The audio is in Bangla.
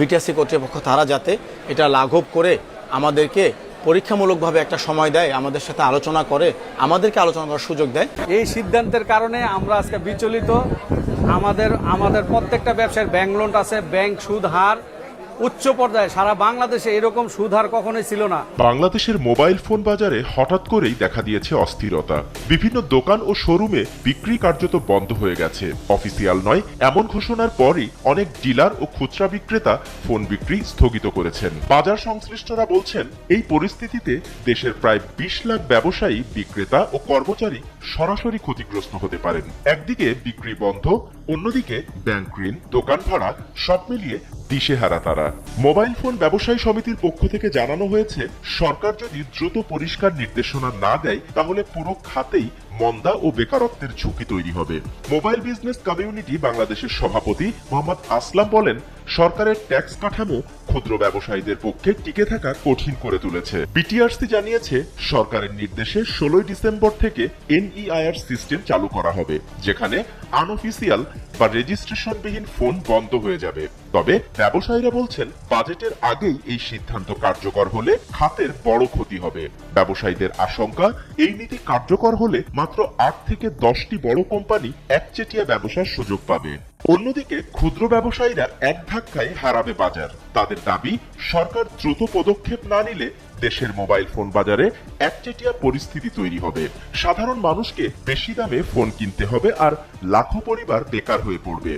বিটিআরসি কর্তৃপক্ষ তারা যাতে এটা লাঘব করে আমাদেরকে পরীক্ষামূলকভাবে একটা সময় দেয়, আমাদের সাথে আলোচনা করে, আমাদেরকে আলোচনা করার সুযোগ দেয়। এই সিদ্ধান্তের কারণে আমরা আজকে বিচলিত। আমাদের প্রত্যেকটা ব্যবসায়ের ব্যাংক লোন আছে, ব্যাংক সুদ হার উচ্চ পর্যায়ে, সারা বাংলাদেশে এরকম সুদ হার কখনোই ছিল না। বাংলাদেশের মোবাইল ফোন বাজারে হঠাৎ করেই দেখা দিয়েছে অস্থিরতা। বিভিন্ন দোকান ও শোরুমে বিক্রি কার্যত বন্ধ হয়ে গেছে। অফিসিয়াল নয় এমন ঘোষণার পরই অনেক ডিলার ও খুচরা বিক্রেতা ফোন বিক্রি স্থগিত করেছেন। বাজার সংশ্লিষ্টরা বলছেন, এই পরিস্থিতিতে দেশের প্রায় 20 লাখ ব্যবসায়ী, বিক্রেতা ও কর্মচারী সরাসরি ক্ষতিগ্রস্ত হতে পারেন। একদিকে বিক্রি বন্ধ, অন্যদিকে ব্যাংক ঋণ, দোকান ভাড়া, সব মিলিয়ে দিশেহারা তারা। মোবাইল ফোন ব্যবসায়ী সমিতির পক্ষ থেকে জানানো হয়েছে, সরকার যদি দ্রুত পরিষ্কার নির্দেশনা না দেয় তাহলে পুরো খাতেই মন্দা ও বেকারত্বের ঝুঁকি তৈরি হবে। মোবাইল বিজনেস কমিউনিটি বাংলাদেশের সভাপতি মোহাম্মদ আসলাম বলেন, সরকারের ট্যাক্স কাঠামো ক্ষুদ্র ব্যবসায়ীদের পক্ষে টিকে থাকা কঠিন করে তুলেছে। বিটিআরসি জানিয়েছে, সরকারের নির্দেশে 16 ডিসেম্বর থেকে NEIR সিস্টেম চালু করা হবে, যেখানে আনঅফিসিয়াল বা রেজিস্ট্রেশনবিহীন ফোন বন্ধ হয়ে যাবে। তবে ব্যবসায়ীরা বলছেন, বাজেটের আগেই এই সিদ্ধান্ত কার্যকর হলে খাতের বড় ক্ষতি হবে। ব্যবসায়ীদের আশঙ্কা, এই নীতি কার্যকর হলে মাত্র 8 থেকে 10টি বড় কোম্পানি একচেটিয়া ব্যবসার সুযোগ পাবে। অন্যদিকে ক্ষুদ্র ব্যবসায়ীরা এক ধাক্কায় হারাবে বাজার। তাদের দাবি, সরকার দ্রুত পদক্ষেপ না নিলে দেশের মোবাইল ফোন বাজারে একচেটিয়া পরিস্থিতি তৈরি হবে। সাধারণ মানুষকে বেশি দামে ফোন কিনতে হবে আর লাখো পরিবার বেকার হয়ে পড়বে।